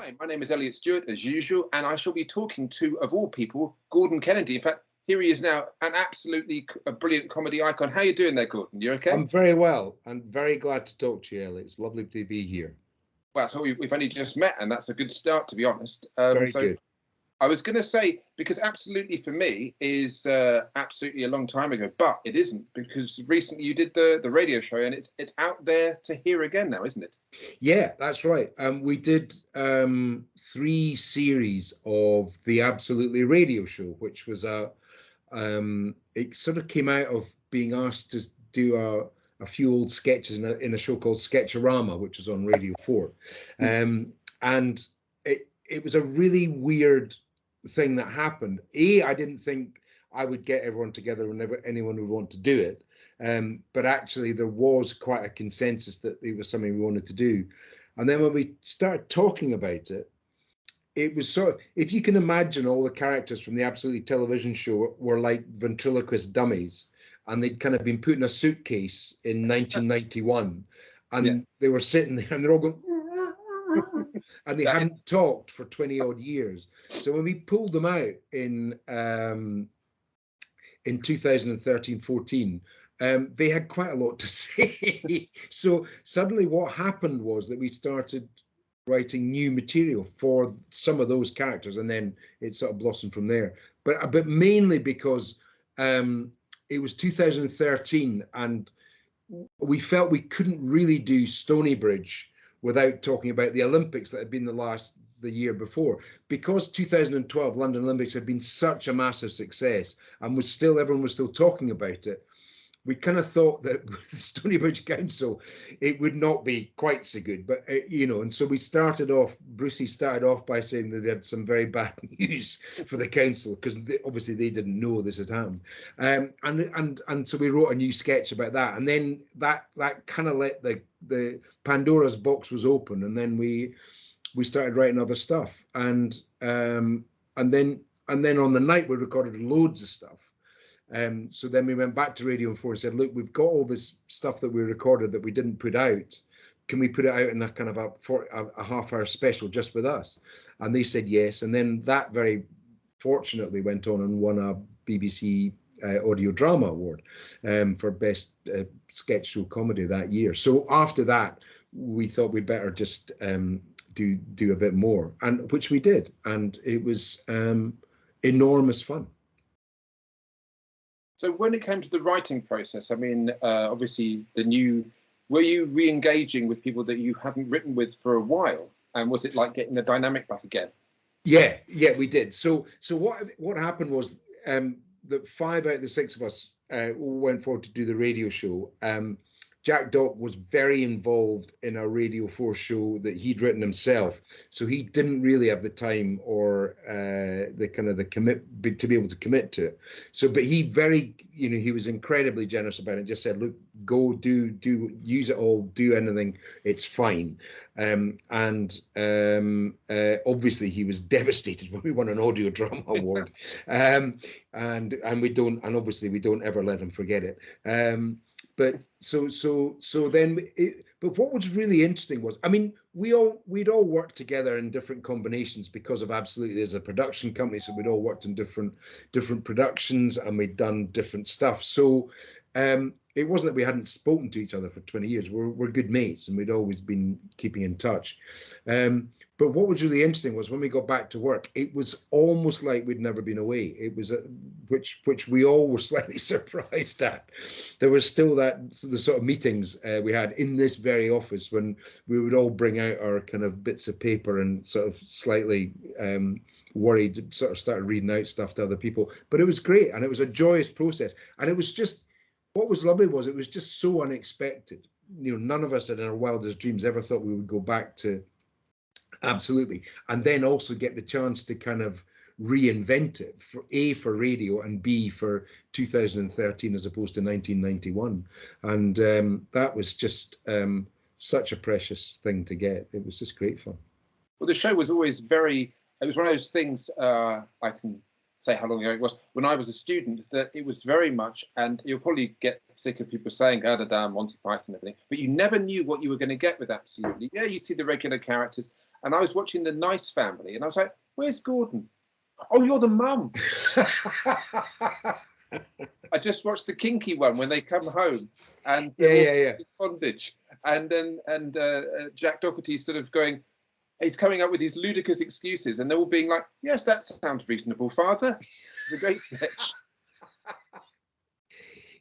Hi, my name is Elliot Stewart, as usual, and I shall be talking to, of all people, Gordon Kennedy. In fact, here he is now, an absolutely a brilliant comedy icon. How are you doing there, Gordon? You okay? I'm very well. I'm very glad to talk to you, Elliot. It's lovely to be here. Well, so we've only just met, and that's a good start, to be honest. Very good. I was going to say, because absolutely for me is absolutely a long time ago, but it isn't, because recently you did the radio show, and it's out there to hear again now, isn't it? Yeah, that's right. We did 3 series of the Absolutely Radio Show, which was it sort of came out of being asked to do a few old sketches in a show called Sketchorama, which was on Radio 4. And it was a really weird thing that happened. I didn't think I would get everyone together whenever anyone would want to do it. But actually there was quite a consensus that it was something we wanted to do. And then when we started talking about it, it was sort of, if you can imagine, all the characters from the Absolutely Television Show were like ventriloquist dummies, and they'd kind of been put in a suitcase in 1991, and they were sitting there and they're all going and they hadn't talked for 20 odd years. So when we pulled them out in 2013-14, they had quite a lot to say. So suddenly what happened was that we started writing new material for some of those characters, and then it sort of blossomed from there. But mainly because it was 2013, and we felt we couldn't really do Stonybridge without talking about the Olympics that had been the year before, because 2012 London Olympics had been such a massive success, and everyone was still talking about it. We kind of thought that with the Stonybridge Council, it would not be quite so good, but and so Brucey started off by saying that they had some very bad news for the council, because obviously they didn't know this had happened, and so we wrote a new sketch about that, and then that kind of let the Pandora's box was open, and then we started writing other stuff, and then on the night we recorded loads of stuff. So then we went back to Radio 4 and said, look, we've got all this stuff that we recorded that we didn't put out. Can we put it out in a kind of a half-hour special just with us? And they said yes. And then that very fortunately went on and won a BBC Audio Drama Award for Best Sketch Show Comedy that year. So after that, we thought we'd better just do a bit more, and which we did. And it was enormous fun. So when it came to the writing process, I mean, obviously were you re-engaging with people that you hadn't written with for a while? And was it like getting the dynamic back again? Yeah, we did. So what happened was that 5 out of the 6 of us went forward to do the radio show. Jack Dock was very involved in a Radio 4 show that he'd written himself, so he didn't really have the time or the commit to be able to commit to it. So, but he he was incredibly generous about it. Just said, look, go do use it all, do anything, it's fine. Obviously he was devastated when we won an Audio Drama Award, and obviously we don't ever let him forget it. But but what was really interesting was, I mean, we'd all worked together in different combinations because of Absolutely as a production company, so we'd all worked in different productions, and we'd done different stuff. So it wasn't that we hadn't spoken to each other for 20 years. We're good mates, and we'd always been keeping in touch. But what was really interesting was when we got back to work, it was almost like we'd never been away. It was which we all were slightly surprised at. There was still the sort of meetings we had in this very office when we would all bring out our kind of bits of paper and sort of slightly worried, sort of started reading out stuff to other people. But it was great, and it was a joyous process. And it was just, what was lovely was it was just so unexpected. None of us in our wildest dreams ever thought we would go back to Absolutely, and then also get the chance to kind of reinvent it for radio, and B for 2013 as opposed to 1991, and that was just such a precious thing to get. It was just great fun. Well, the show was always it was one of those things, I can say how long ago it was, when I was a student, that it was very much, and you'll probably get sick of people saying, damn, Monty Python and everything, but you never knew what you were going to get with Absolutely. Yeah, you see the regular characters, and I was watching The Nice Family, and I was like, "Where's Gordon? Oh, you're the mum." I just watched the Kinky one when they come home, and yeah. bondage, and then Jack Doherty's sort of going. He's coming up with these ludicrous excuses, and they're all being like, "Yes, that sounds reasonable, Father." It's a great sketch.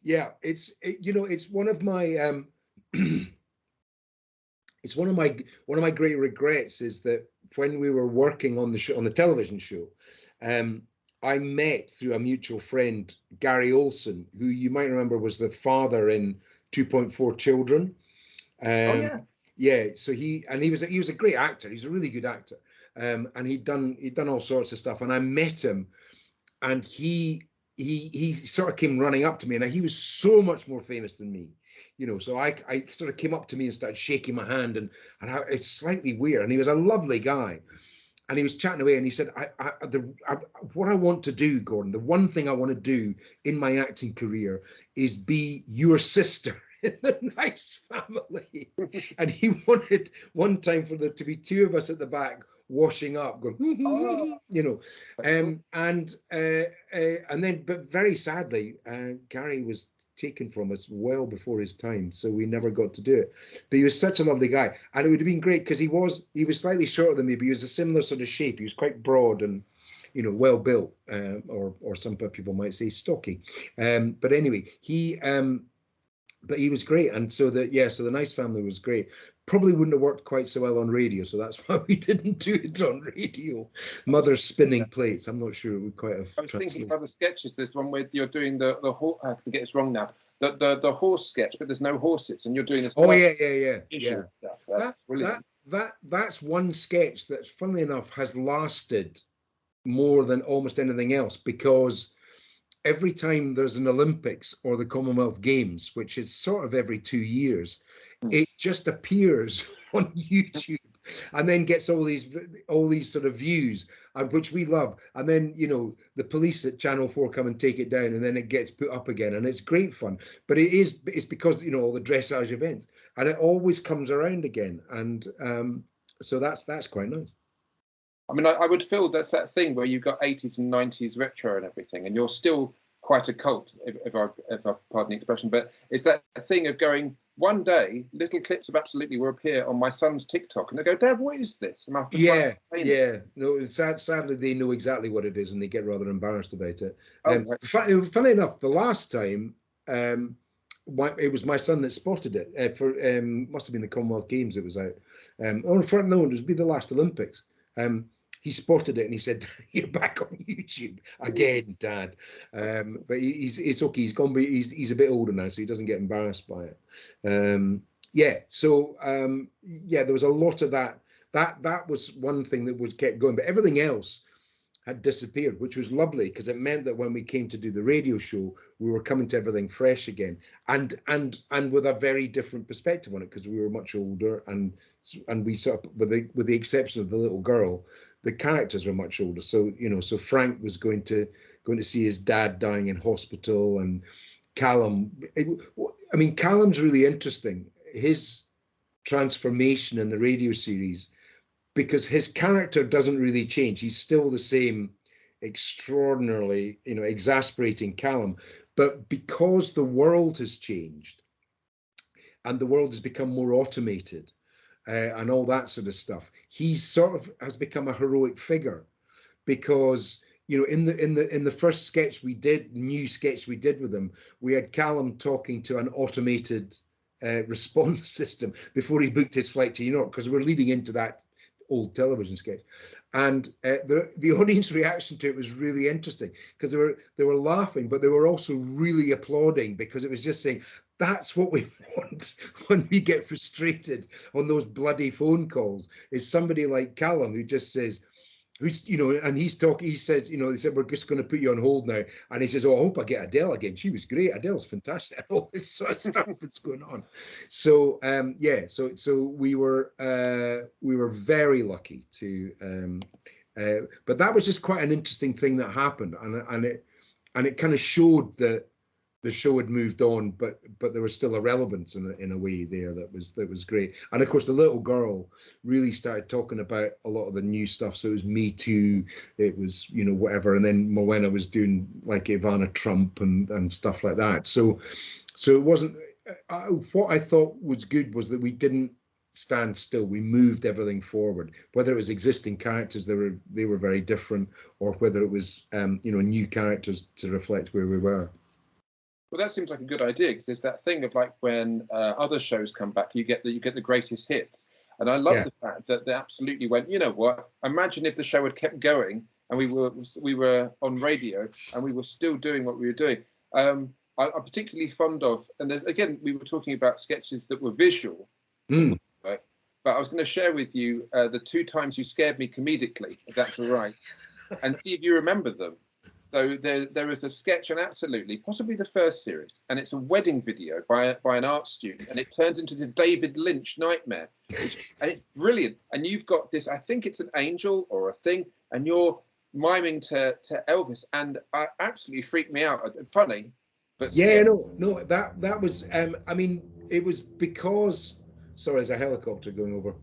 Yeah, it's one of my it's one of my great regrets is that when we were working on the show, on the television show, I met through a mutual friend, Gary Olson, who you might remember was the father in 2.4 Children. Oh yeah. Yeah, so he was a great actor. He's a really good actor, and he'd done all sorts of stuff. And I met him, and he sort of came running up to me, and he was so much more famous than me, So I sort of came up to me and started shaking my hand, and it's slightly weird. And he was a lovely guy, and he was chatting away, and he said, "What I want to do, Gordon, the one thing I want to do in my acting career is be your sister." In The Nice Family. And he wanted one time for there to be two of us at the back washing up, going, and then, but very sadly, Gary was taken from us well before his time, so we never got to do it. But he was such a lovely guy, and it would have been great because he was slightly shorter than me, but he was a similar sort of shape. He was quite broad and well built, or some people might say stocky. But anyway, but he was great, and so The Nice Family was great. Probably wouldn't have worked quite so well on radio, so that's why we didn't do it on radio. Mother spinning plates. I'm not sure it would quite have. I was thinking of other sketches. There's one where you're doing the horse. I have to get this wrong now. The horse sketch, but there's no horses, and you're doing this. Oh yeah. That's brilliant. That's one sketch that, funnily enough, has lasted more than almost anything else, because every time there's an Olympics or the Commonwealth Games, which is sort of every 2 years, it just appears on YouTube and then gets all these sort of views, which we love. And then, the police at Channel 4 come and take it down, and then it gets put up again, and it's great fun. But it's because, all the dressage events, and it always comes around again. And so that's quite nice. I mean, I would feel that's that thing where you've got 80s and 90s retro and everything, and you're still quite a cult, if I pardon the expression, but it's that thing of going, one day, little clips of Absolutely will appear on my son's TikTok, and they go, "Dad, what is this?" And I have to No, sadly, they know exactly what it is, and they get rather embarrassed about it. Right. Funny enough, the last time, it was my son that spotted it for must have been the Commonwealth Games. It was out, it would be the last Olympics. He spotted it and he said, "You're back on YouTube again, Dad." But it's okay. He's gone. He's a bit older now, so he doesn't get embarrassed by it. There was a lot of that. That was one thing that was kept going, but everything else had disappeared, which was lovely, because it meant that when we came to do the radio show, we were coming to everything fresh again, and with a very different perspective on it, because we were much older, and we sort of, with the exception of the little girl, the characters were much older. So so Frank was going to see his dad dying in hospital, and Callum. Callum's really interesting. His transformation in the radio series, because his character doesn't really change. He's still the same extraordinarily, exasperating Callum. But because the world has changed and the world has become more automated and all that sort of stuff, he sort of has become a heroic figure, because in the first new sketch we did with him, we had Callum talking to an automated response system before he booked his flight to New York, because we're leading into that old television sketch, and the audience reaction to it was really interesting, because they were laughing, but they were also really applauding, because it was just saying, that's what we want when we get frustrated on those bloody phone calls, is somebody like Callum who just says, and he's talking, he says, they said, "We're just going to put you on hold now," and he says, "Oh, I hope I get Adele again. She was great. Adele's fantastic." All this sort of stuff that's going on. So so we were very lucky to, but that was just quite an interesting thing that happened, and it kind of showed that the show had moved on, but there was still a relevance in a way there that was great. And of course, the little girl really started talking about a lot of the new stuff. So it was Me Too, it was, you know, whatever, and then Morwenna was doing like Ivana Trump and stuff like that. So it wasn't. What I thought was good was that we didn't stand still. We moved everything forward, whether it was existing characters, they were very different, or whether it was you know, new characters to reflect where we were. Well, that seems like a good idea, because there's that thing of like when other shows come back, you get the greatest hits, and I love the fact that they absolutely went, you know what? Imagine if the show had kept going and we were on radio and we were still doing what we were doing. I'm particularly fond of, and there's, again, we were talking about sketches that were visual, right? But I was going to share with you the 2 times you scared me comedically, if that's all right, and see if you remember them. So there is a sketch, and absolutely, possibly the first series, and it's a wedding video by an art student, and it turns into this David Lynch nightmare, and it's brilliant. And you've got this, I think it's an angel or a thing, and you're miming to Elvis, and it absolutely freaked me out. Funny, but scary. No, that was, I mean, it was because, sorry, there's a helicopter going over.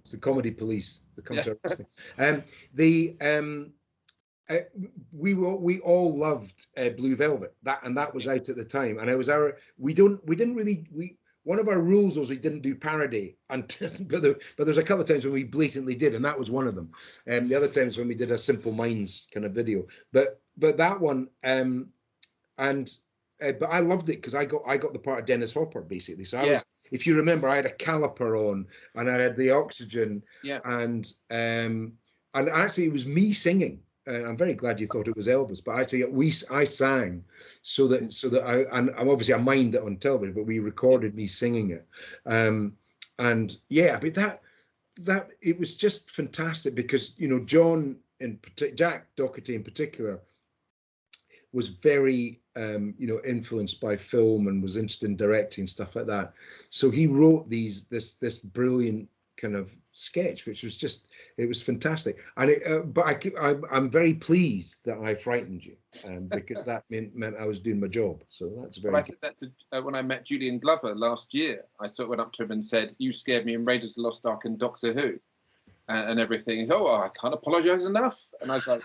It's the comedy police that comes to we all loved Blue Velvet, that was out at the time, and it was one of our rules was we didn't do parody, but there's a couple of times when we blatantly did, and that was one of them. The other times when we did a Simple Minds kind of video, but that one, but I loved it because I got the part of Dennis Hopper basically. So I was, if you remember, I had a caliper on and I had the oxygen, and actually it was me singing. I'm very glad you thought it was Elvis, but actually I sang so that I'm obviously I mimed it on television, but we recorded me singing it, and yeah, but that it was just fantastic because, you know, Jack Doherty in particular was very you know, influenced by film and was interested in directing stuff like that. So he wrote this brilliant kind of sketch, which was just, it was fantastic. And but I'm very pleased that I frightened you, because that meant I was doing my job. So that's very good. I said that to, when I met Julian Glover last year, I sort of went up to him and said, "You scared me in Raiders of the Lost Ark and Doctor Who." And everything. He's, "Oh, I can't apologise enough." And I was like,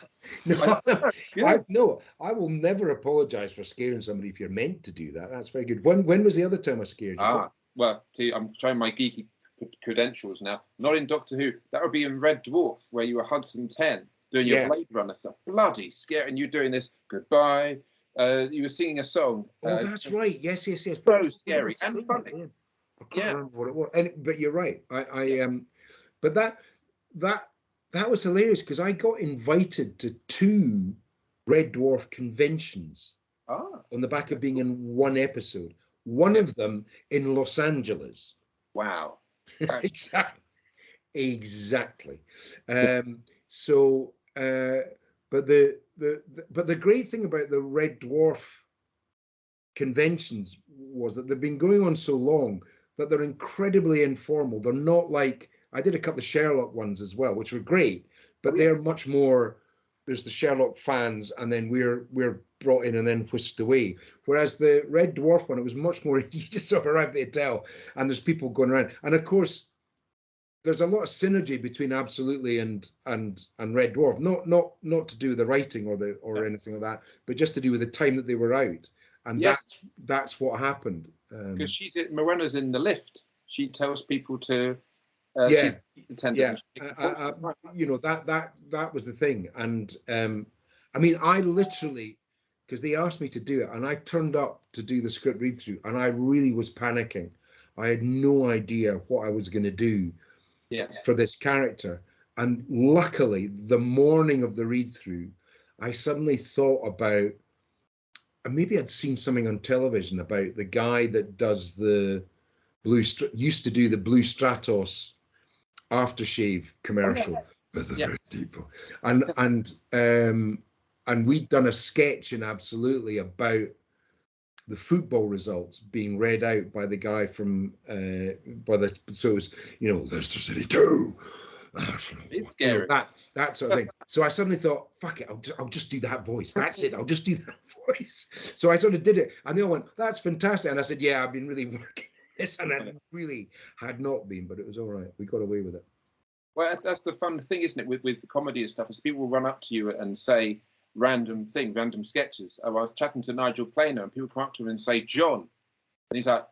"No, I will never apologise for scaring somebody if you're meant to do that. That's very good." When was the other time I scared you? Well, see, I'm showing my geeky credentials now. Not in Doctor Who. That would be in Red Dwarf, where you were Hudson 10 doing your Blade Runner stuff. Bloody scary. And you're doing this goodbye. You were singing a song. Oh, that's right. Yes. So scary and funny. I can't remember what it was. But you're right. But that was hilarious because I got invited to 2 Red Dwarf conventions on the back of being in one episode. One of them in Los Angeles. Wow. Exactly. But the great thing about the Red Dwarf conventions was that they've been going on so long that they're incredibly informal. They're not like, I did a couple of Sherlock ones as well, which were great, but they're much more, there's the Sherlock fans, and then we're brought in and then whisked away. Whereas the Red Dwarf one, it was much more, you just sort of arrive at the hotel and there's people going around. And of course, there's a lot of synergy between Absolutely and Red Dwarf, not to do with the writing or anything like that, but just to do with the time that they were out. And that's what happened. Because Morwenna's in the lift. She tells people to she's attendant. You know, that was the thing. And I mean, I literally, because they asked me to do it, and I turned up to do the script read through, and I really was panicking. I had no idea what I was going to do for this character. And luckily, the morning of the read through, I suddenly thought about, and maybe I'd seen something on television about the guy that does the used to do the Blue Stratos aftershave commercial with a very deep voice. And we'd done a sketch in Absolutely about the football results being read out by the guy from so it was, you know, Leicester City 2, It's scary. That sort of thing. So I suddenly thought, fuck it, I'll just do that voice. That's it. I'll just do that voice. So I sort of did it, and they all went, "That's fantastic." And I said, "Yeah, I've been really working on this," and I really had not been, but it was all right. We got away with it. Well, that's the fun thing, isn't it, with comedy and stuff, is people will run up to you and say random sketches. I was chatting to Nigel Planer, and people come up to him and say, "John," and he's like,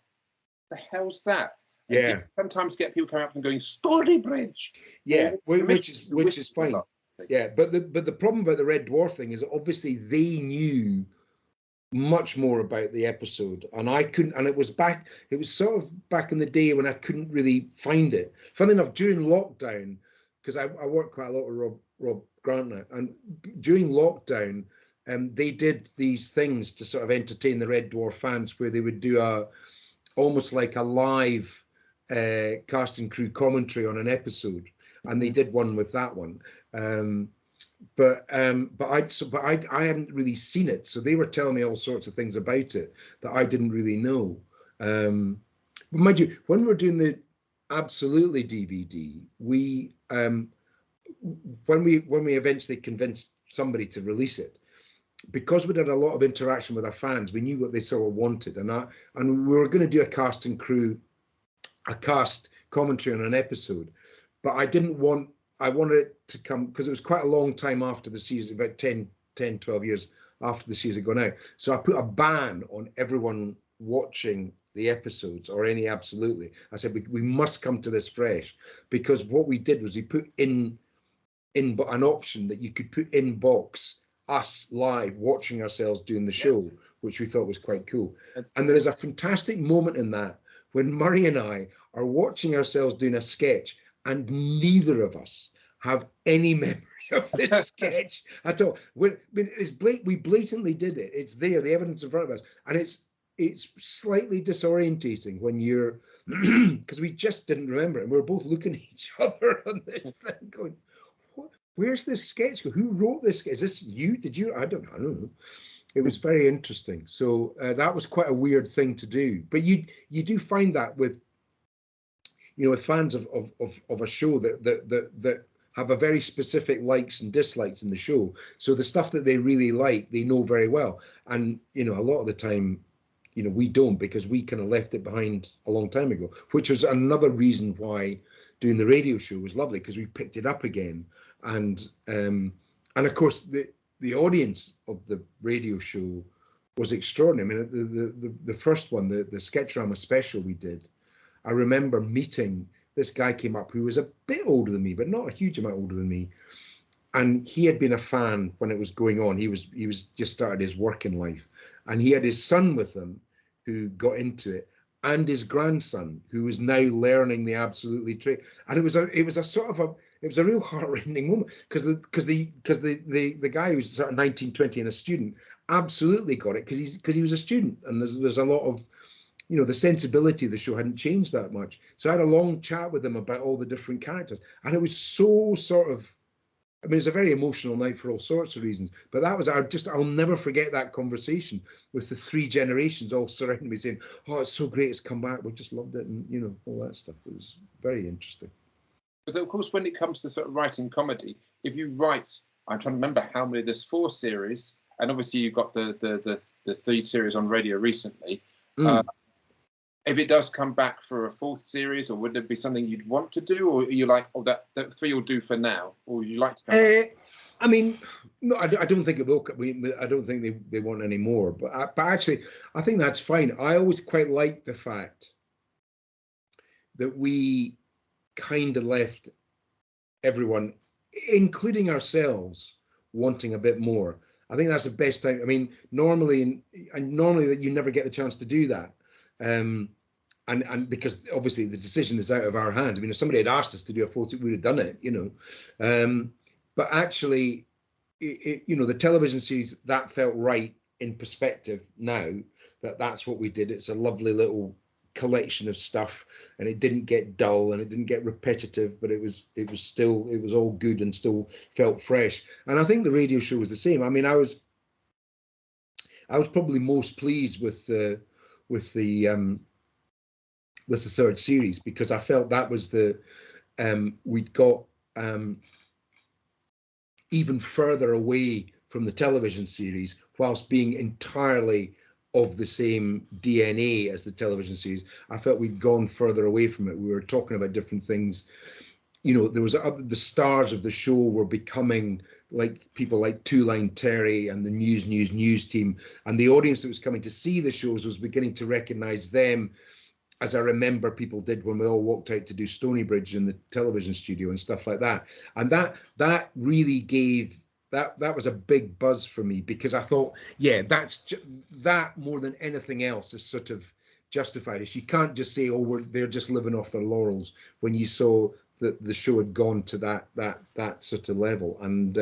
"The hell's that?" And Yeah. sometimes get people coming up and going, "Stonybridge." Yeah, which is fine. Yeah, but the problem about the Red Dwarf thing is obviously they knew much more about the episode, and I couldn't. And it was sort of back in the day when I couldn't really find it. Funny enough, during lockdown, because I work quite a lot with Rob Grant now, and during lockdown, they did these things to sort of entertain the Red Dwarf fans, where they would do almost like a live cast and crew commentary on an episode, and they did one with that one. But I hadn't really seen it, so they were telling me all sorts of things about it that I didn't really know. But mind you, when we were doing the Absolutely DVD, we when we eventually convinced somebody to release it, because we did a lot of interaction with our fans, we knew what they sort of wanted, and we were going to do a cast commentary on an episode, but I wanted it to come, because it was quite a long time after the series, about 12 years after the series had gone out. So I put a ban on everyone watching the episodes or any Absolutely. I said, we must come to this fresh, because what we did was we put in an option that you could put in box us live watching ourselves doing the show, which we thought was quite cool. And there is a fantastic moment in that when Murray and I are watching ourselves doing a sketch, and neither of us have any memory of this sketch at all. We blatantly did it. It's there, the evidence in front of us, and it's slightly disorientating when you're because we just didn't remember it, and we were both looking at each other on this thing, going, "Where's this sketch? Who wrote this? Is this you? Did you? I don't know." It was very interesting. So that was quite a weird thing to do. But you do find that with fans of a show that have a very specific likes and dislikes in the show. So the stuff that they really like, they know very well. And, a lot of the time, we don't, because we kind of left it behind a long time ago, which was another reason why doing the radio show was lovely, because we picked it up again. And of course, the audience of the radio show was extraordinary. I mean, the first one, the Sketchrama special we did, I remember meeting this guy came up who was a bit older than me, but not a huge amount older than me. And he had been a fan when it was going on. He was just started his working life, and he had his son with him who got into it, and his grandson who was now learning the Absolutely trade. And it was a real heartrending moment, because the guy who was sort of 19, 20 and a student absolutely got it, because he was a student, and there's a lot of the sensibility of the show hadn't changed that much. So I had a long chat with him about all the different characters, and it was so sort of, I mean, it's a very emotional night for all sorts of reasons, but that was, I'll never forget that conversation with the three generations all surrounding me saying, "Oh, it's so great, it's come back, we just loved it," and all that stuff. It was very interesting. But of course, when it comes to sort of writing comedy, if you write, I'm trying to remember how many, there's 4 series, and obviously you've got the 3 series on radio recently. If it does come back for a 4th series, or would it be something you'd want to do, or are you like, "Oh, that 3 will do for now," or would you like to come back? I mean, no, I don't think it will. I don't think they want any more. But actually, I think that's fine. I always quite like the fact that we kind of left everyone, including ourselves, wanting a bit more. I think that's the best time. I mean, normally that you never get the chance to do that. And because obviously the decision is out of our hands. I mean, if somebody had asked us to do a photo, we would have done it, But actually, the television series, that felt right in perspective now, that's what we did. It's a lovely little collection of stuff, and it didn't get dull and it didn't get repetitive, but it was all good and still felt fresh. And I think the radio show was the same. I mean, I was probably most pleased with the 3rd series, because I felt that was we'd got even further away from the television series, whilst being entirely of the same DNA as the television series. I felt we'd gone further away from it. We were talking about different things. You know, there was the stars of the show were becoming like people like Two Line Terry and the News team, and the audience that was coming to see the shows was beginning to recognise them, as I remember people did when we all walked out to do Stonybridge in the television studio and stuff like that. And that really gave that was a big buzz for me, because I thought, yeah, that more than anything else is sort of justified. Is you can't just say, oh, they're just living off their laurels, when you saw that the show had gone to that sort of level. And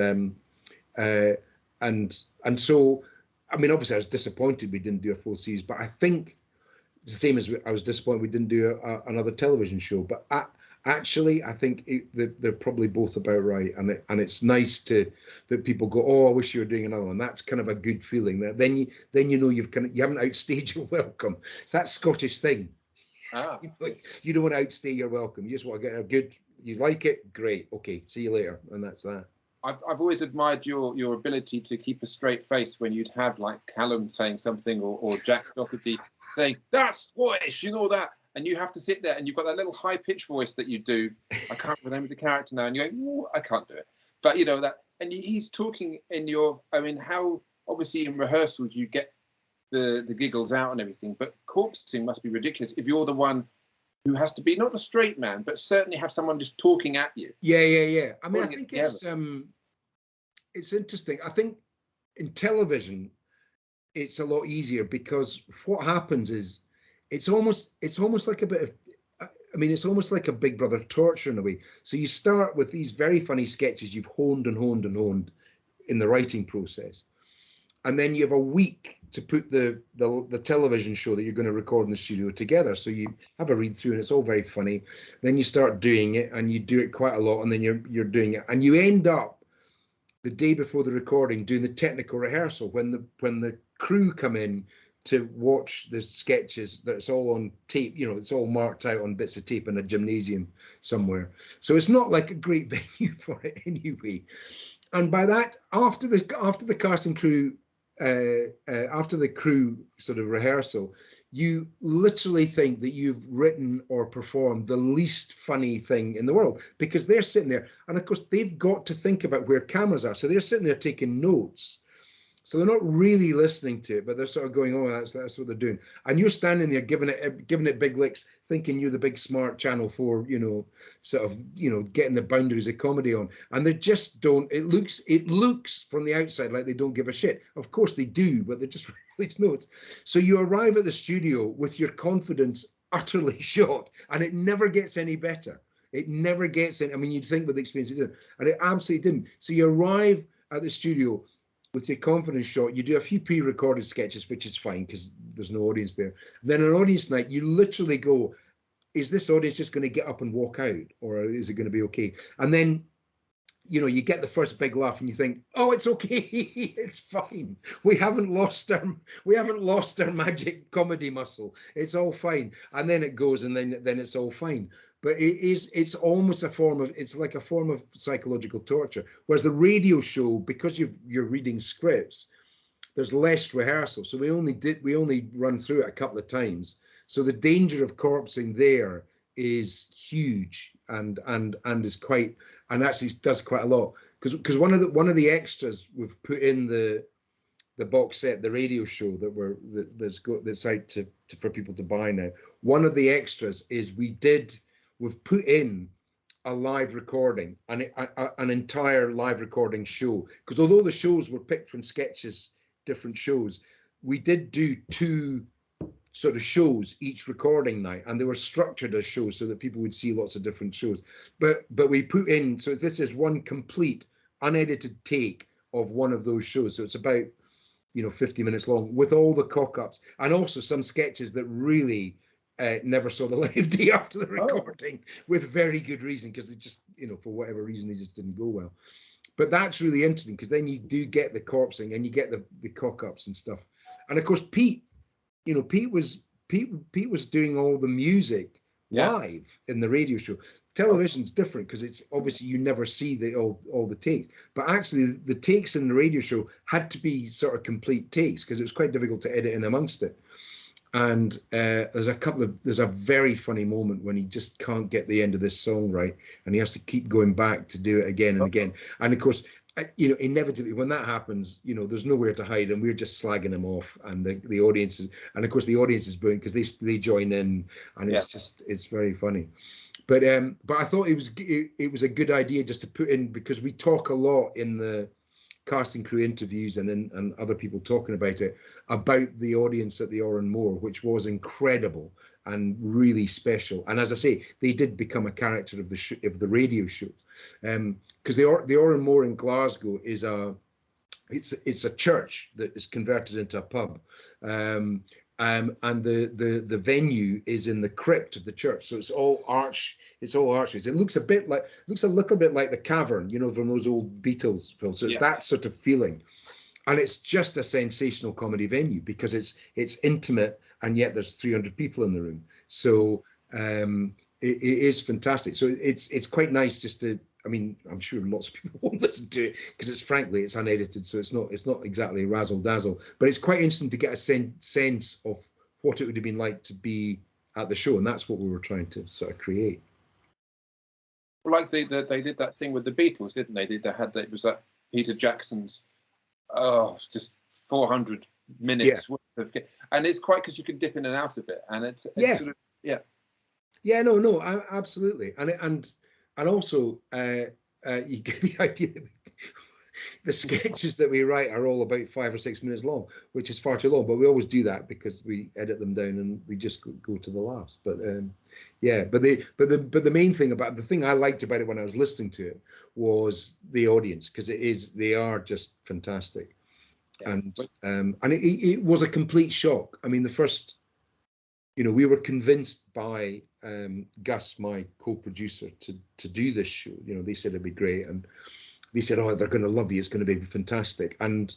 so, I mean, obviously I was disappointed we didn't do a full series, but I think it's the same as I was disappointed we didn't do another television show. But actually, I think they're probably both about right, and it's nice that people go, oh, I wish you were doing another one. That's kind of a good feeling. That then you know you haven't outstayed your welcome. It's that Scottish thing. You don't want to outstay your welcome. You just want to get a good. You like it, great. Okay, see you later, and that's that. I've always admired your ability to keep a straight face when you'd have like Callum saying something or Jack Doherty saying, that's Scottish, you know that, and you have to sit there and you've got that little high pitched voice that you do. I can't remember the name of the character now, and you're going, I can't do it, but you know that, and he's talking in your. I mean, how obviously in rehearsals you get the giggles out and everything, but corpsing must be ridiculous if you're the one who has to be not a straight man, but certainly have someone just talking at you. Yeah. I mean, I think it's interesting. I think in television, it's a lot easier, because what happens is it's almost like a bit of, I mean, it's almost like a Big Brother torture in a way. So you start with these very funny sketches you've honed in the writing process, and then you have a week to put the television show that you're going to record in the studio together. So you have a read through and it's all very funny. Then you start doing it, and you do it quite a lot, and then you're doing it, and you end up the day before the recording doing the technical rehearsal when the crew come in to watch the sketches. That's all on tape, you know, it's all marked out on bits of tape in a gymnasium somewhere. So it's not like a great venue for it anyway. And by that, after the cast and crew after the crew sort of rehearsal, you literally think that you've written or performed the least funny thing in the world, because they're sitting there, and of course they've got to think about where cameras are, so they're sitting there taking notes. So they're not really listening to it, but they're sort of going, oh, that's what they're doing. And you're standing there giving it big licks, thinking you're the big smart Channel 4, you know, sort of, you know, getting the boundaries of comedy on. And they just don't. It looks from the outside like they don't give a shit. Of course they do, but they're just released notes. So you arrive at the studio with your confidence utterly shot, and it never gets any better. It never gets any. I mean, you'd think with the experience it did, and it absolutely didn't. So you arrive at the studio with your confidence shot, you do a few pre-recorded sketches, which is fine because there's no audience there. Then an audience night, you literally go, is this audience just going to get up and walk out, or is it going to be okay? And then, you know, you get the first big laugh and you think, oh, it's okay, it's fine. We haven't lost our magic comedy muscle. It's all fine. And then it goes, and then it's all fine. But it's almost it's like a form of psychological torture. Whereas the radio show, because you're reading scripts, there's less rehearsal. So we only run through it a couple of times. So the danger of corpsing there is huge and is quite, and actually does quite a lot. Because one of the extras we've put in the box set, the radio show that's out for people to buy now. One of the extras is we've put in a live recording, an entire live recording show. Because although the shows were picked from sketches, different shows, we did do 2 sort of shows each recording night, and they were structured as shows so that people would see lots of different shows. But we put in, so this is one complete unedited take of one of those shows. So it's about, 50 minutes long with all the cock-ups, and also some sketches that really never saw the light of day after the recording, with very good reason, because they just, for whatever reason, they just didn't go well. But that's really interesting, because then you do get the corpsing and you get the cock-ups and stuff. And of course, Pete was doing all the music live in the radio show. Television's different because it's obviously you never see all the takes, but actually the takes in the radio show had to be sort of complete takes because it was quite difficult to edit in amongst it. And there's a very funny moment when he just can't get the end of this song right, and he has to keep going back to do it again and again. And of course, inevitably when that happens, there's nowhere to hide, and we're just slagging him off, and the audience is, and of course the audience is brilliant because they join in, and it's very funny. But I thought it was a good idea just to put in, because we talk a lot in the cast and crew interviews and other people talking about it, about the audience at the Oran Mor, which was incredible and really special. And as I say, they did become a character of the radio show, because the Oran Mor in Glasgow is it's a church that is converted into a pub, and the venue is in the crypt of the church, so it's all archways. It looks a little bit like the Cavern, from those old Beatles films. So it's that sort of feeling, and it's just a sensational comedy venue because it's intimate, and yet there's 300 people in the room. So it is fantastic. So it's quite nice just to. I mean, I'm sure lots of people won't listen to it because it's unedited, so it's not exactly razzle dazzle. But it's quite interesting to get a sense of what it would have been like to be at the show, and that's what we were trying to sort of create. Like they did that thing with the Beatles, didn't they? It was that Peter Jackson's just 400 minutes worth of, and it's quite because you can dip in and out of it, and it's sort of no, absolutely, and also, you get the idea that the sketches that we write are all about 5 or 6 minutes long, which is far too long. But we always do that because we edit them down and we just go to the laughs. But the main thing the thing I liked about it when I was listening to it was the audience, because they are just fantastic, and it was a complete shock. I mean, the first. We were convinced by Gus, my co-producer, to do this show. They said it'd be great, and they said, "Oh, they're going to love you. It's going to be fantastic." And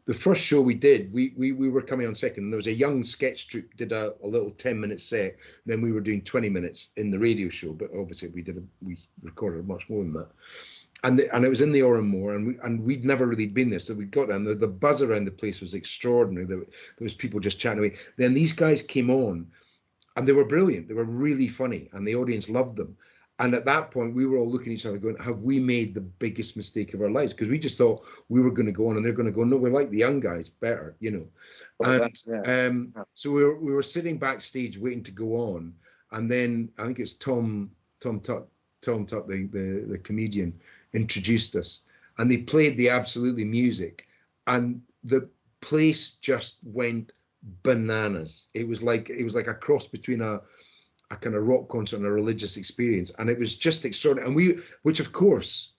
the first show we did, we were coming on second, and there was a young sketch troupe did a little 10-minute set. Then we were doing 20 minutes in the radio show, but obviously we recorded much more than that. And it was in the Oran Mor, and we'd never really been there, so we got there, and the buzz around the place was extraordinary. There was people just chatting away. Then these guys came on, and they were brilliant. They were really funny, and the audience loved them. And at that point, we were all looking at each other going, have we made the biggest mistake of our lives? Because we just thought we were going to go on, and they're going to go, no, we like the young guys better, So we were sitting backstage waiting to go on, and then I think it's Tom Tuck, the comedian, introduced us, and they played the Absolutely music, and the place just went bananas. It was like a cross between a kind of rock concert and a religious experience, and it was just extraordinary. And which of course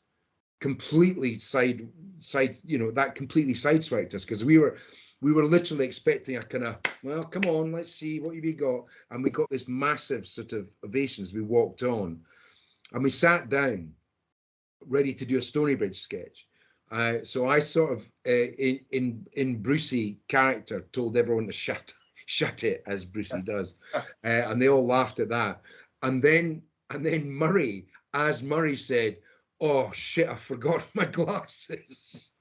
completely completely sideswiped us, because we were literally expecting a kind of, well, come on, let's see what you got, and we got this massive sort of ovation as we walked on, and we sat down ready to do a Stonybridge sketch. So I sort of, in Brucey character, told everyone to shut it, as Brucey does, and they all laughed at that. And then Murray, as Murray said, "Oh shit, I forgot my glasses."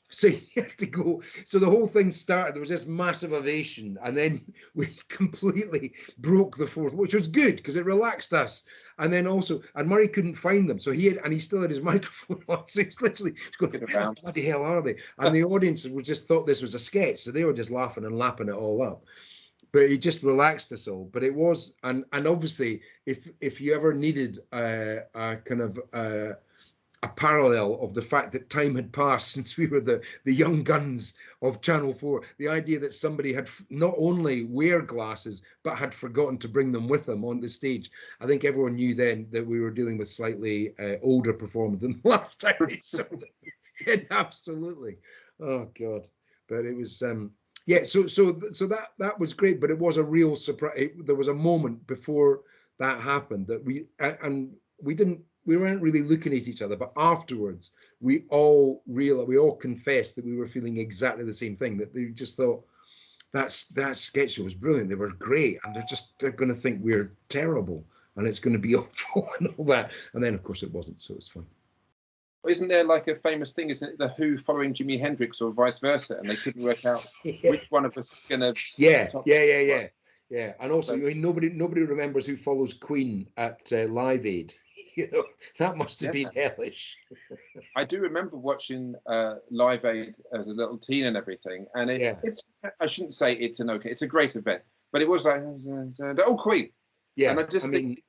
So you had to go. So the whole thing started. There was this massive ovation, and then we completely broke the fourth, which was good because it relaxed us. And then also, and Murray couldn't find them, so he still had his microphone on. So he was literally going, "Where the bloody hell are they?" And the audience just thought this was a sketch, so they were just laughing and lapping it all up. But he just relaxed us all. But it was, and obviously, if you ever needed a kind of a parallel of the fact that time had passed since we were the young guns of Channel 4. The idea that somebody had not only wear glasses, but had forgotten to bring them with them on the stage. I think everyone knew then that we were dealing with slightly older performers than the last time we saw them. Absolutely. Oh, God. But it was... so that was great, but it was a real surprise. There was a moment before that happened that we weren't really looking at each other, but afterwards we all confessed that we were feeling exactly the same thing, that we just thought that sketch show was brilliant. They were great, and they're going to think we're terrible, and it's going to be awful and all that. And then, of course, it wasn't, so it's fine. Isn't there like a famous thing? Isn't it the Who following Jimi Hendrix or vice versa, and they couldn't work out which one of us is going to? Yeah. And also, I mean, nobody remembers who follows Queen at Live Aid. You know, that must have been hellish. I do remember watching Live Aid as a little teen and everything, and it's I shouldn't say it's a great event, but it was like Queen. Yeah, and I just think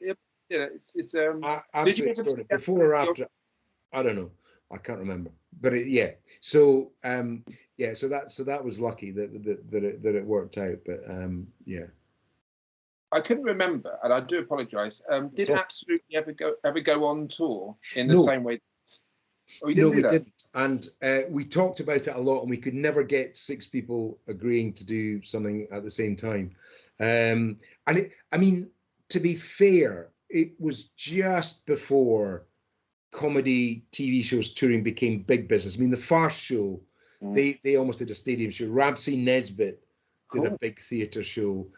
it's did you ever before or after? I don't know. I can't remember. But so so that was lucky that it worked out. But I couldn't remember, and I do apologise. Did Absolutely ever go on tour in the same way? Oh, you didn't do that? Didn't. And we talked about it a lot, and we could never get 6 people agreeing to do something at the same time. And I mean, to be fair, it was just before comedy TV shows touring became big business. I mean, the Farce show, they almost did a stadium show. Ramsey Nesbitt did a big theatre show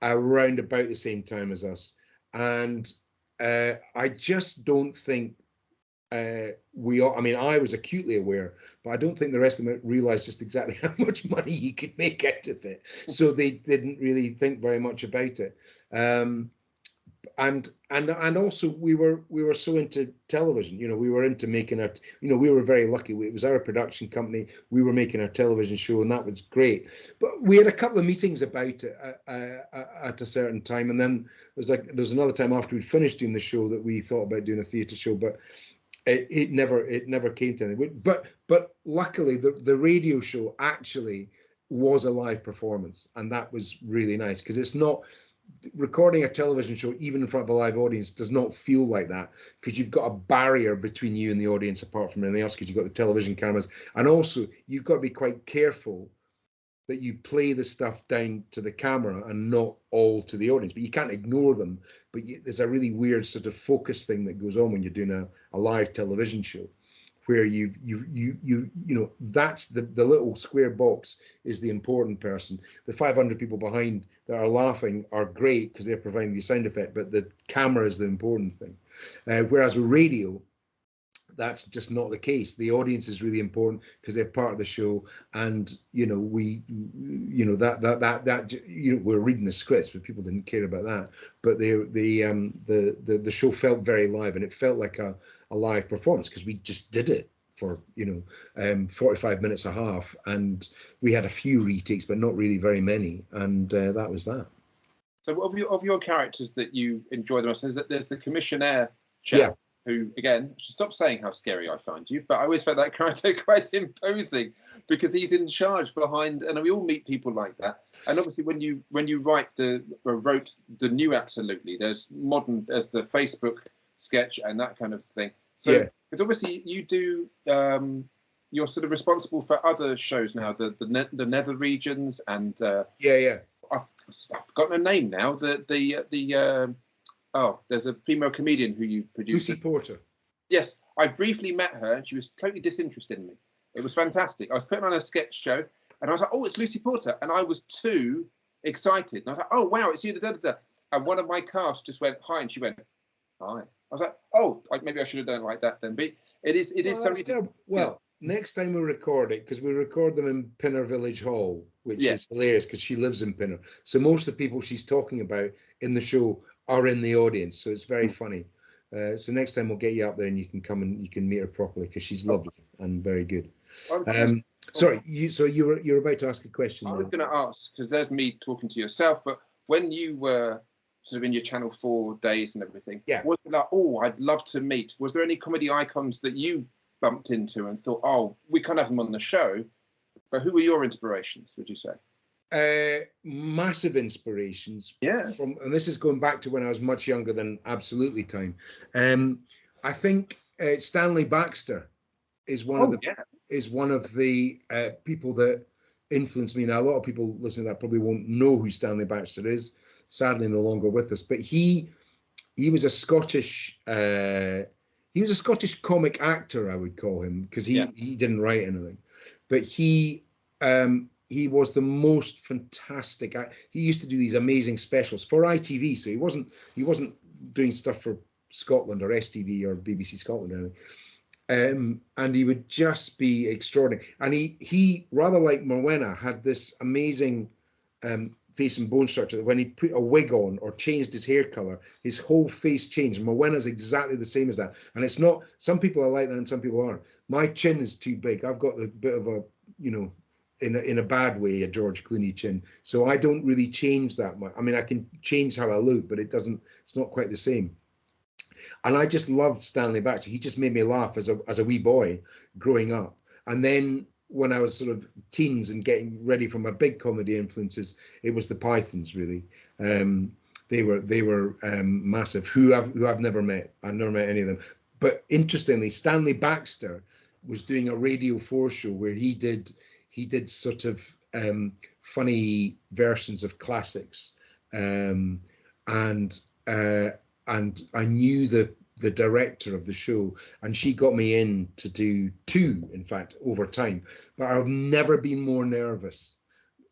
around about the same time as us. And I just don't think I was acutely aware, but I don't think the rest of them realised just exactly how much money you could make out of it. So they didn't really think very much about it. And also we were so into television, you know, we were into making we were very lucky. It was our production company. We were making our television show, and that was great. But we had a couple of meetings about it at a certain time, and then there's another time after we'd finished doing the show that we thought about doing a theatre show, but it never came to anything. But luckily the radio show actually was a live performance, and that was really nice, because it's not. Recording a television show, even in front of a live audience, does not feel like that, because you've got a barrier between you and the audience apart from anything else, because you've got the television cameras, and also you've got to be quite careful that you play the stuff down to the camera and not all to the audience. But you can't ignore them. But there's a really weird sort of focus thing that goes on when you're doing a live television show, where you know, that's the little square box is the important person. The 500 people behind that are laughing are great because they're providing the sound effect, but the camera is the important thing. Whereas with radio, that's just not the case. The audience is really important because they're part of the show, and we're reading the scripts, but people didn't care about that. But the show felt very live, and it felt like a live performance because we just did it for 45 minutes a half, and we had a few retakes, but not really very many, and that was that. So of your characters that you enjoy the most, there's the commissionaire chap. Yeah. Who, again, should stop saying how scary I find you, but I always found that character quite imposing because he's in charge behind, and we all meet people like that. And obviously, when you wrote the new Absolutely, there's the Facebook sketch and that kind of thing. So, but obviously, you do. You're sort of responsible for other shows now, the Nether Regions and I've forgotten her name now. There's a female comedian who you produced. Lucy Porter. Yes, I briefly met her and she was totally disinterested in me. It was fantastic. I was putting on a sketch show and I was like, oh, it's Lucy Porter. And I was too excited. And I was like, oh, wow, it's you. And one of my cast just went, hi. And she went, hi. I was like, oh, maybe I should have done it like that then. But it is something. Next time we record it, because we record them in Pinner Village Hall, which is hilarious because she lives in Pinner. So most of the people she's talking about in the show are in the audience, so it's very funny. So next time we'll get you up there and you can come and you can meet her properly because she's lovely and very good. Sorry, you're about to ask a question. I was going to ask, because there's me talking to yourself, but when you were sort of in your Channel 4 days and everything, was it like, oh, I'd love to meet? Was there any comedy icons that you bumped into and thought, oh, we can't have them on the show, but who were your inspirations, would you say? Massive inspirations. Yes. And this is going back to when I was much younger than Absolutely time. I think Stanley Baxter is one of the people that influenced me. Now, a lot of people listening to that probably won't know who Stanley Baxter is. Sadly, no longer with us. But he was a Scottish comic actor, I would call him, because he didn't write anything. But he he was the most fantastic. He used to do these amazing specials for ITV, so he wasn't doing stuff for Scotland or STV or BBC Scotland or anything. And he would just be extraordinary. And he rather like Morwenna, had this amazing face and bone structure that when he put a wig on or changed his hair color, his whole face changed. Morwenna's exactly the same as that. And it's not, some people are like that and some people aren't. My chin is too big. I've got a bit of a, in a bad way, a George Clooney chin. So I don't really change that much. I mean, I can change how I look, but it's not quite the same. And I just loved Stanley Baxter. He just made me laugh as a wee boy growing up. And then when I was sort of teens and getting ready for my big comedy influences, it was the Pythons, really. They were massive. Who I've never met. I've never met any of them. But interestingly, Stanley Baxter was doing a Radio 4 show where he did sort of funny versions of classics, and I knew the director of the show, and she got me in to do 2, in fact, over time. But I've never been more nervous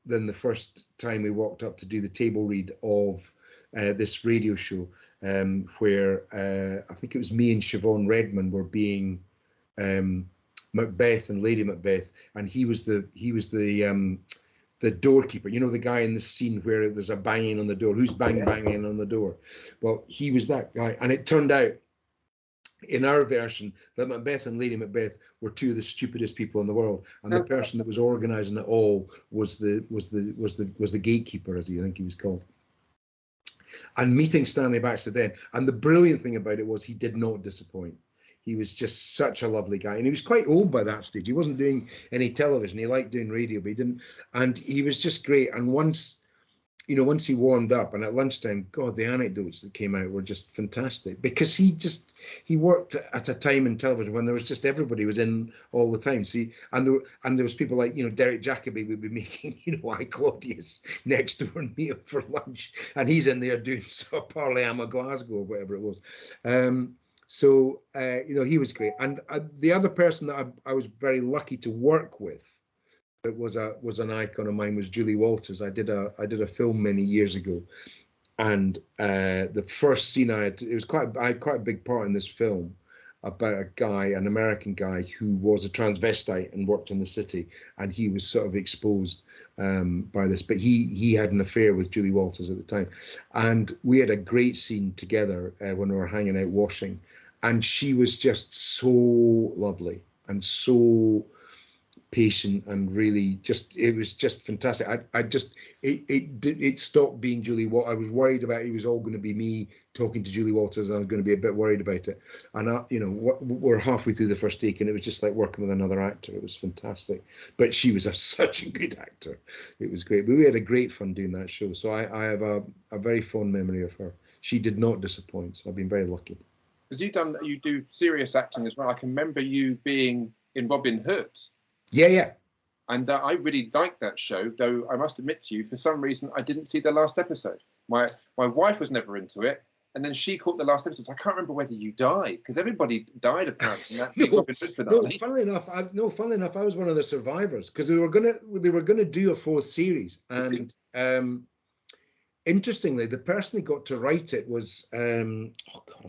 than the first time we walked up to do the table read of this radio show, where I think it was me and Siobhan Redman were being Macbeth and Lady Macbeth, and he was the doorkeeper, the guy in the scene where there's a banging on the door. Who's banging on the door? Well, he was that guy. And it turned out in our version that Macbeth and Lady Macbeth were 2 of the stupidest people in the world. And the person that was organizing it all was the gatekeeper, as I think he was called. And meeting Stanley Baxter then, and the brilliant thing about it was he did not disappoint. He was just such a lovely guy, and he was quite old by that stage. He wasn't doing any television. He liked doing radio, but he didn't. And he was just great. And once he warmed up, and at lunchtime, God, the anecdotes that came out were just fantastic, because he worked at a time in television when there was just everybody was in all the time. So there was people like Derek Jacobi would be making I Claudius next door meal for lunch, and he's in there doing sort of Parley Ama Glasgow or whatever it was. So he was great. And the other person that I was very lucky to work with that was an icon of mine was Julie Walters. I did a film many years ago, and the first scene I had quite a big part in this film about an American guy who was a transvestite and worked in the city, and he was sort of exposed by this. But he had an affair with Julie Walters at the time, and we had a great scene together when we were hanging out washing. And she was just so lovely and so patient, and really it was just fantastic. It stopped being Julie Walters. I was worried about it was all going to be me talking to Julie Walters, and I was going to be a bit worried about it. And we're halfway through the first take, and it was just like working with another actor. It was fantastic. But she was such a good actor. It was great. But we had a great fun doing that show. So I have a very fond memory of her. She did not disappoint. So I've been very lucky. Because you do serious acting as well. I can remember you being in Robin Hood. Yeah. And I really liked that show, though I must admit to you, for some reason, I didn't see the last episode. My wife was never into it, and then she caught the last episode. So I can't remember whether you died, because everybody died apparently. Robin Hood finale. Funnily enough, I was one of the survivors, because they were gonna do a 4th series, and interestingly, the person who got to write it was I've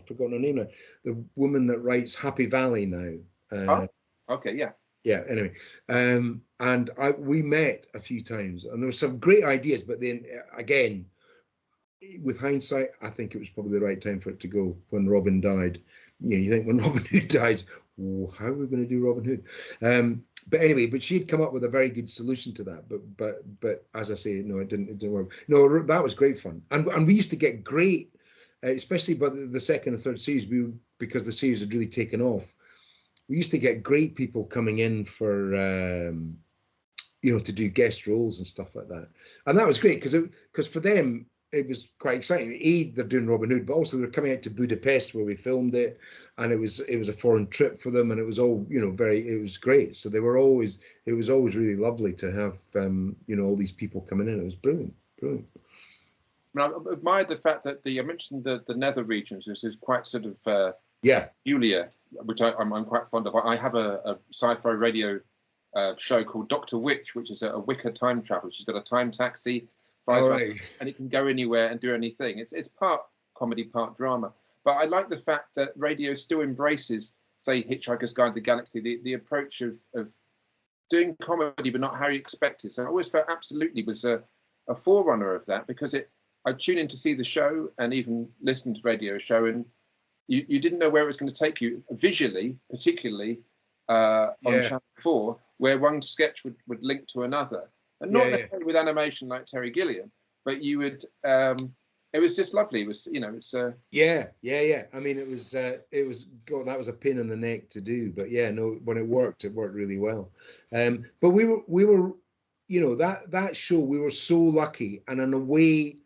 forgotten her name now. The woman that writes Happy Valley now. Okay, yeah. Yeah. Anyway, and we met a few times, and there were some great ideas. But then again, with hindsight, I think it was probably the right time for it to go when Robin died. You think when Robin Hood dies, how are we going to do Robin Hood? But anyway, she had come up with a very good solution to that. But as I say, no, it didn't work. No, that was great fun, and we used to get great, especially by the second and third series, because the series had really taken off. We used to get great people coming in for to do guest roles and stuff like that, and that was great because for them it was quite exciting. They're doing Robin Hood, but also they're coming out to Budapest where we filmed it, and it was a foreign trip for them, and it was all it was great. So it was always really lovely to have all these people coming in. It was brilliant. I admired the fact that I mentioned the nether regions is quite sort of peculiar, which I'm quite fond of. I have a sci-fi radio show called Dr. Witch, which is a Wicker time travel. She's got a time taxi, flies All around, right. and it can go anywhere and do anything. It's part comedy, part drama. But I like the fact that radio still embraces, say, Hitchhiker's Guide to the Galaxy, the approach of doing comedy, but not how you expect it. So I always felt Absolutely was a forerunner of that, because I'd tune in to see the show and even listen to radio show, and you didn't know where it was going to take you visually, particularly on Channel 4, where one sketch would link to another. And not necessarily with animation like Terry Gilliam, but you would, it was just lovely. It was, it's Yeah. I mean, it was God, that was a pain in the neck to do, but when it worked really well. But we were, that show, we were so lucky, and in a way,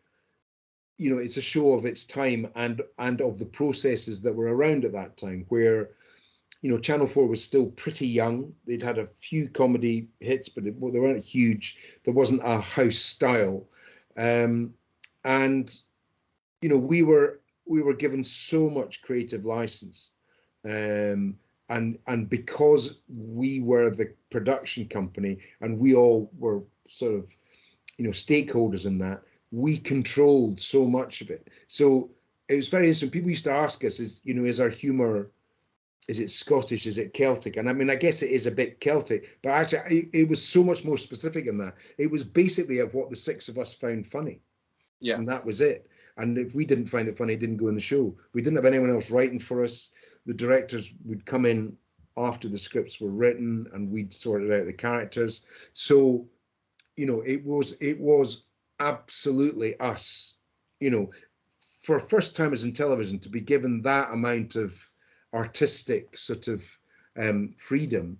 it's a show of its time and of the processes that were around at that time, where, Channel 4 was still pretty young. They'd had a few comedy hits, but they weren't huge. There wasn't a house style, and we were given so much creative license, and because we were the production company and we all were sort of, stakeholders in that, we controlled so much of it. So it was very interesting. People used to ask us, is our humor, is it Scottish, is it Celtic? And I mean, I guess it is a bit Celtic, but actually it was so much more specific than that. It was basically of what the six of us found funny. Yeah. And that was it. And if we didn't find it funny, it didn't go in the show. We didn't have anyone else writing for us. The directors would come in after the scripts were written, and we'd sorted out the characters. So, it was absolutely us, for first timers in television, to be given that amount of artistic sort of freedom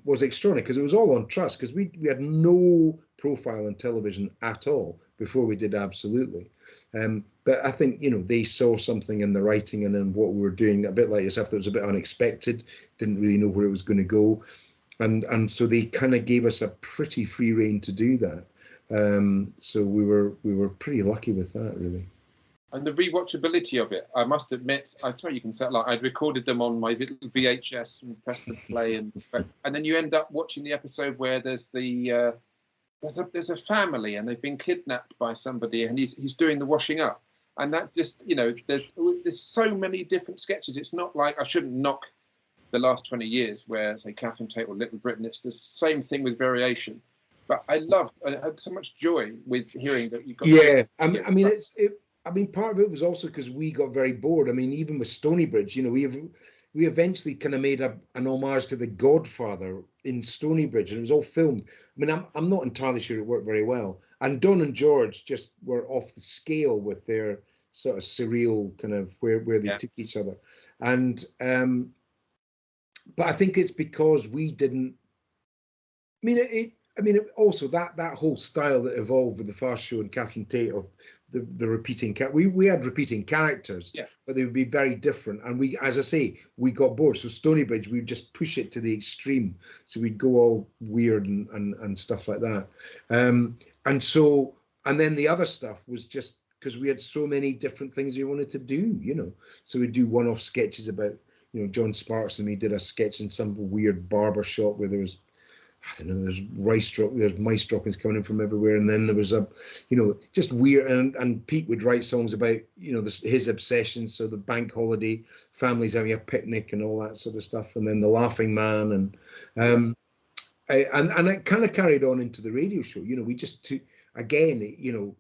was extraordinary, because it was all on trust, because we had no profile on television at all before we did Absolutely. But I think, they saw something in the writing and in what we were doing, a bit like yourself, that was a bit unexpected, didn't really know where it was going to go. And so they kind of gave us a pretty free rein to do that. So we were pretty lucky with that, really. And the rewatchability of it, I must admit, I thought you can set like I'd recorded them on my little VHS and pressed the play, and then you end up watching the episode where there's there's a family and they've been kidnapped by somebody, and he's doing the washing up, and that just there's so many different sketches. It's not like, I shouldn't knock the last 20 years where, say, Catherine Tate or Little Britain, it's the same thing with variation. But I had so much joy with hearing that you got. Yeah, I mean, part of it was also because we got very bored. I mean, even with Stonybridge, we eventually kind of made an homage to The Godfather in Stonybridge, and it was all filmed. I mean, I'm not entirely sure it worked very well. And Don and George just were off the scale with their sort of surreal kind of where they took each other. And but I think it's because we didn't. I mean, also that whole style that evolved with the Fast Show and Catherine Tate of the repeating we had repeating characters, but they would be very different. And we, as I say, we got bored. So Stonybridge, we would just push it to the extreme. So we'd go all weird and stuff like that. And then the other stuff was just because we had so many different things we wanted to do, So we'd do one-off sketches about, John Sparks and me did a sketch in some weird barber shop where there was, I don't know, there's mice droppings coming in from everywhere, and then there was just weird, and Pete would write songs about his obsessions, so the bank holiday, families having a picnic and all that sort of stuff, and then the Laughing Man, and it kind of carried on into the radio show. We just took, again,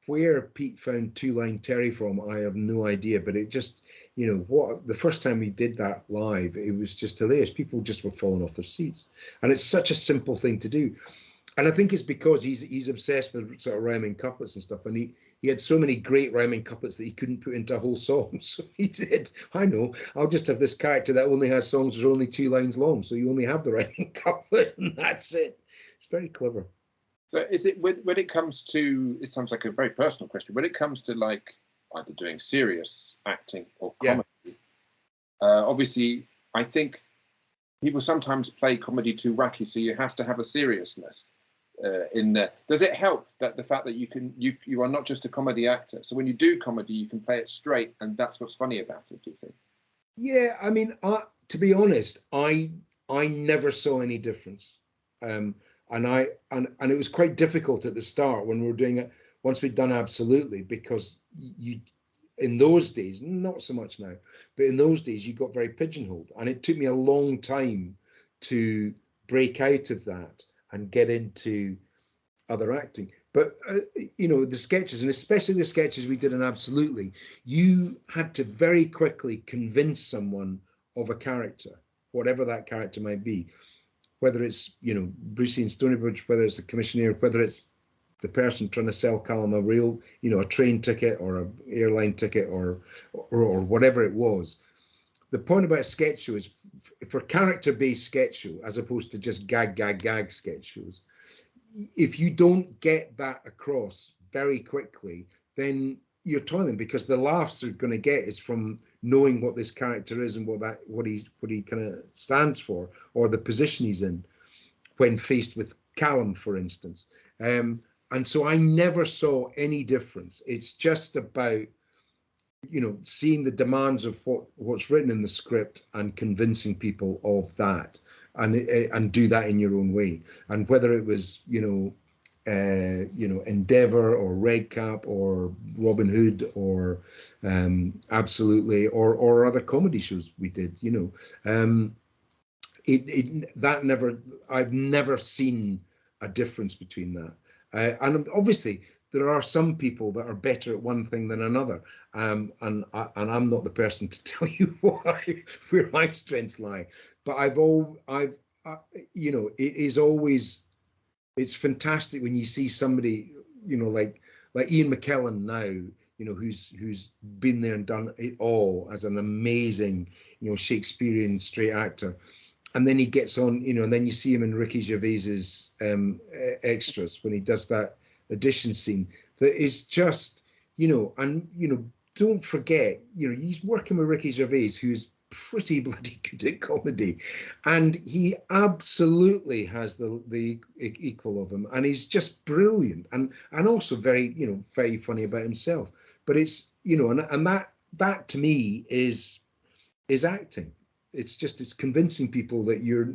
where Pete found Two Line Terry from, I have no idea, but it just, the first time we did that live, it was just hilarious. People just were falling off their seats, and it's such a simple thing to do. And I think it's because he's obsessed with sort of rhyming couplets and stuff, and he had so many great rhyming couplets that he couldn't put into a whole song. So he said, I know, I'll just have this character that only has songs that are only 2 lines long, so you only have the rhyming couplet, and that's it. It's very clever. So is it, when it comes to, it sounds like a very personal question, when it comes to like either doing serious acting or comedy, obviously I think people sometimes play comedy too wacky, so you have to have a seriousness in there. Does it help that the fact that you are not just a comedy actor, so when you do comedy you can play it straight, and that's what's funny about it, do you think? Yeah, I mean, to be honest, I I never saw any difference. And it was quite difficult at the start when we were doing it, once we'd done Absolutely, because in those days, not so much now, but in those days you got very pigeonholed, and it took me a long time to break out of that and get into other acting. But the sketches, and especially the sketches we did in Absolutely, you had to very quickly convince someone of a character, whatever that character might be, whether it's Brucey and Stonybridge, whether it's the commissioner, whether it's the person trying to sell Callum a real, a train ticket or an airline ticket or whatever it was. The point about a sketch show is, for character-based sketch show, as opposed to just gag sketch shows, if you don't get that across very quickly, then you're toiling, because the laughs they're going to get is from knowing what this character is and what he kind of stands for, or the position he's in when faced with Callum, for instance. And so I never saw any difference. It's just about, seeing the demands of what's written in the script and convincing people of that, and do that in your own way. And whether it was, Endeavour or Redcap or Robin Hood or Absolutely or other comedy shows we did, I've never seen a difference between that. And obviously there are some people that are better at one thing than another, and I'm not the person to tell you where my strengths lie. But it's fantastic when you see somebody, like Ian McKellen now, who's been there and done it all as an amazing, Shakespearean straight actor. And then he gets on, and then you see him in Ricky Gervais's Extras when he does that audition scene that is just, don't forget, he's working with Ricky Gervais, who's pretty bloody good at comedy, and he absolutely has the equal of him, and he's just brilliant, and also very, very funny about himself. But it's, and that to me is acting. It's convincing people that you're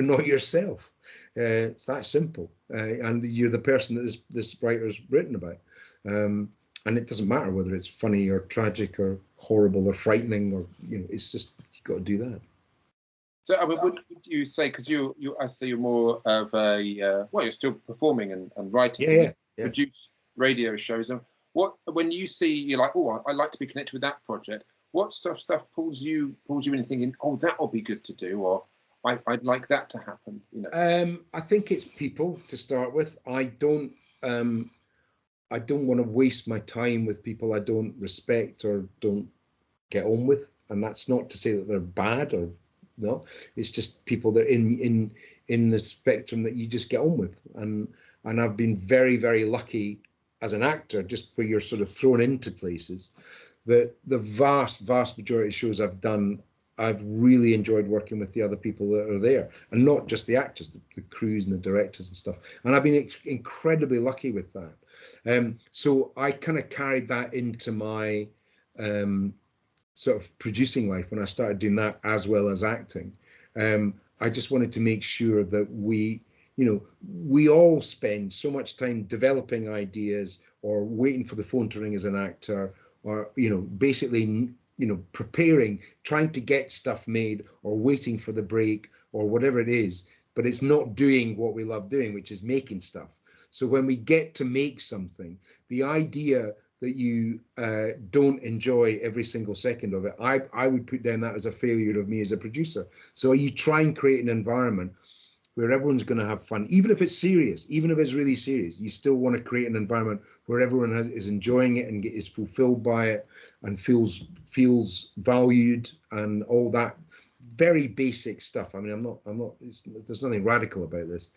not yourself. It's that simple, and you're the person that this writer's written about. And it doesn't matter whether it's funny or tragic or horrible or frightening, or it's just, you've got to do that. So I mean, would you say, because I see you're more of a you're still performing and writing, produce radio shows, and when you see, you're like, oh, I'd like to be connected with that project. What sort of stuff pulls you in thinking, oh, that will be good to do, or I'd like that to happen? I think it's people to start with. I don't want to waste my time with people I don't respect or don't get on with, and that's not to say that they're bad or no. It's just people that are in the spectrum that you just get on with, and I've been very, very lucky as an actor, just where you're sort of thrown into places. The vast majority of shows I've done, I've really enjoyed working with the other people that are there, and not just the actors, the crews and the directors and stuff. And I've been incredibly lucky with that. So I kind of carried that into my sort of producing life when I started doing that as well as acting. I just wanted to make sure that we all spend so much time developing ideas or waiting for the phone to ring as an actor, or basically preparing, trying to get stuff made, or waiting for the break or whatever it is, but it's not doing what we love doing, which is making stuff. So when we get to make something, the idea that you don't enjoy every single second of it, I would put down that as a failure of me as a producer. So you try and create an environment where everyone's going to have fun, even if it's serious, even if it's really serious. You still want to create an environment where everyone is enjoying it and is fulfilled by it and feels valued and all that very basic stuff. I mean, I'm not. There's nothing radical about this,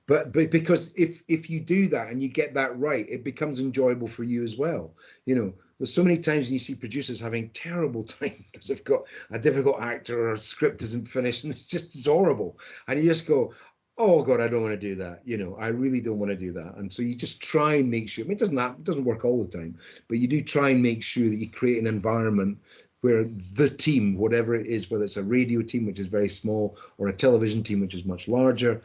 but because if you do that and you get that right, it becomes enjoyable for you as well. There's so many times when you see producers having terrible time because they've got a difficult actor or a script isn't finished, and it's horrible. And you just go, oh God, I don't want to do that. I really don't want to do that. And so you just try and make sure. I mean, it doesn't work all the time, but you do try and make sure that you create an environment where the team, whatever it is, whether it's a radio team, which is very small, or a television team, which is much larger,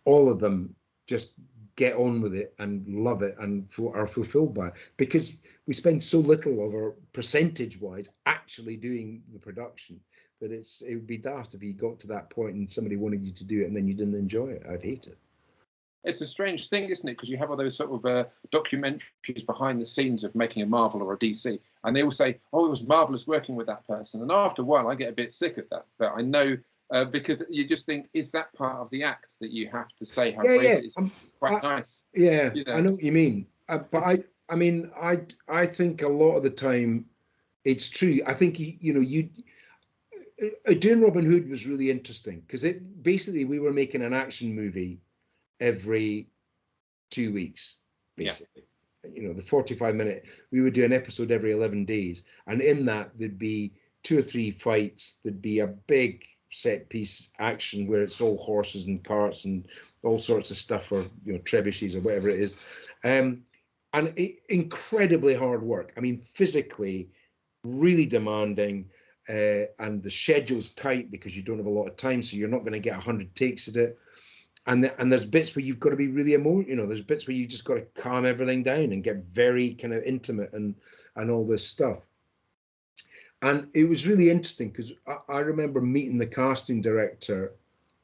all of them just get on with it and love it and are fulfilled by it, because we spend so little of our percentage-wise actually doing the production that it would be daft if you got to that point and somebody wanted you to do it and then you didn't enjoy it. I'd hate it. It's a strange thing, isn't it? Because you have all those sort of documentaries behind the scenes of making a Marvel or a DC, and they all say, "Oh, it was marvelous working with that person." And after a while, I get a bit sick of that. But I know because you just think, is that part of the act that you have to say how great it is? Quite nice. Yeah, you know? I know what you mean. But I mean, I think a lot of the time it's true. I think doing Robin Hood was really interesting because it basically we were making an action movie every 2 weeks, basically. Yeah. You know, the 45-minute, we would do an episode every 11 days. And in that, there'd be 2 or 3 fights. There'd be a big set piece action where it's all horses and carts and all sorts of stuff, or, you know, trebuchets or whatever it is. And incredibly hard work. I mean, physically, really demanding. And the schedule's tight because you don't have a lot of time. So you're not going to get 100 takes at it. And there's bits where you've got to be really emotional. You know, there's bits where you just got to calm everything down and get very kind of intimate and all this stuff. And it was really interesting because I remember meeting the casting director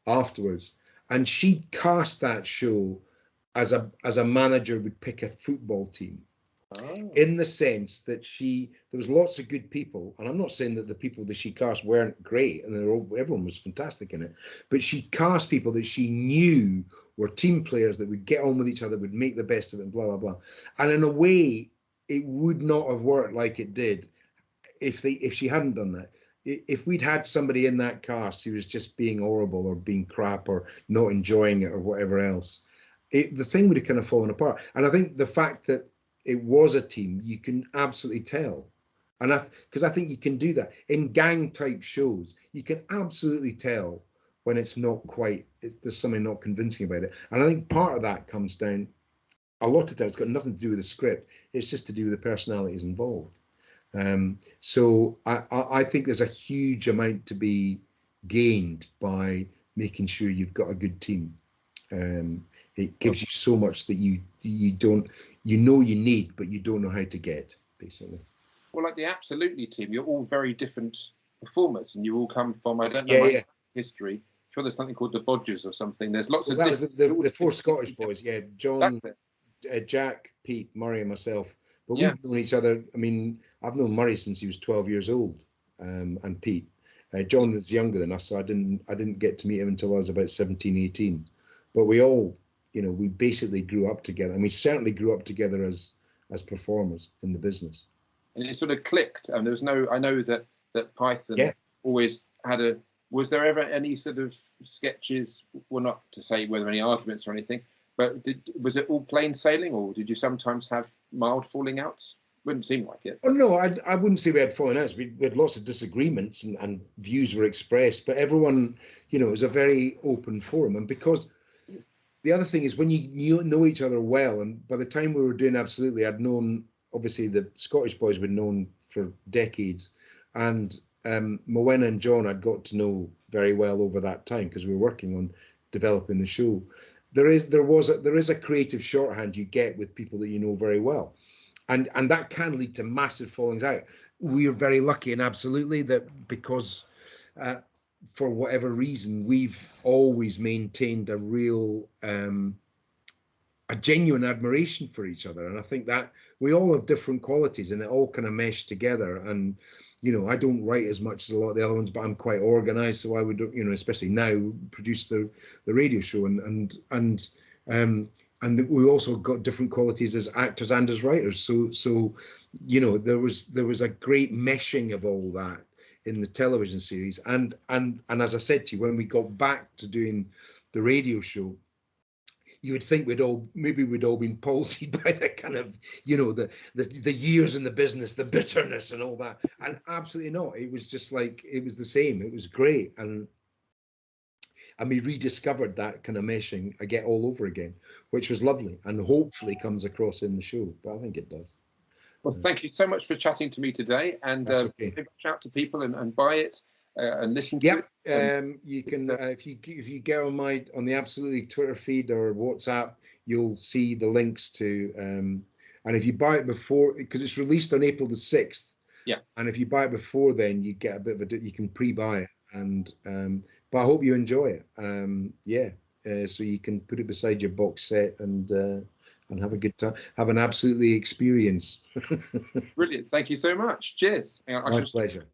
afterwards, and she cast that show as a manager would pick a football team. Oh. In the sense that there was lots of good people, and I'm not saying that the people that she cast weren't great, and everyone was fantastic in it, but she cast people that she knew were team players that would get on with each other, would make the best of it, and blah blah blah. And in a way, it would not have worked like it did if she hadn't done that. If we'd had somebody in that cast who was just being horrible or being crap or not enjoying it or whatever else, the thing would have kind of fallen apart. And I think the fact that it was a team, you can absolutely tell. And because I think you can do that in gang type shows, you can absolutely tell when it's not quite, there's something not convincing about it. And I think part of that comes down, a lot of times it's got nothing to do with the script, it's just to do with the personalities involved. So I think there's a huge amount to be gained by making sure you've got a good team. It gives you so much that you don't, you need, but you don't know how to get, basically. Well, like the Absolutely team, you're all very different performers, and you all come from, I don't know history. I'm sure there's something called the Bodgers or something. There's lots of different. The 4 Scottish boys, yeah. John, Jack, Pete, Murray, and myself. But we've known each other. I mean, I've known Murray since he was 12 years old, and Pete. John was younger than us, so I didn't get to meet him until I was about 17, 18. But we all, you know, we basically grew up together, and we certainly grew up together as performers in the business. And it sort of clicked. And there was I know that Python always had was there ever any sort of sketches, well, not to say whether any arguments or anything, but was it all plain sailing, or did you sometimes have mild falling outs? Wouldn't seem like it. Oh no, I wouldn't say we had falling outs. We had lots of disagreements and views were expressed, but everyone, you know, it was a very open forum. And because the other thing is when you know each other well, and by the time we were doing Absolutely, I'd known, obviously the Scottish boys were known for decades, and Moena and John I'd got to know very well over that time because we were working on developing the show. There is a creative shorthand you get with people that you know very well, and that can lead to massive fallings out. We are very lucky and Absolutely that because for whatever reason we've always maintained a real a genuine admiration for each other, and I think that we all have different qualities and it all kind of mesh together. And you know, I don't write as much as a lot of the other ones, but I'm quite organized, so I would, you know, especially now, produce the radio show, and we also got different qualities as actors and as writers. So you know, there was a great meshing of all that in the television series, and as I said to you, when we got back to doing the radio show, you would think we'd all been palsied by the kind of, you know, the years in the business, the bitterness and all that. And absolutely not. It was just like, it was the same. It was great. And we rediscovered that kind of meshing all over again, which was lovely and hopefully comes across in the show. But I think it does. Well, thank you so much for chatting to me today, and Okay. give a shout to people and buy it and listen to it. You can if you go on the Absolutely Twitter feed or WhatsApp, you'll see the links to and if you buy it before, because it's released on April the 6th. Yeah. And if you buy it before then, you get a bit of you can pre-buy it, and but I hope you enjoy it. So you can put it beside your box set and have a good time, have an Absolutely experience. Brilliant. Thank you so much. Cheers. My pleasure.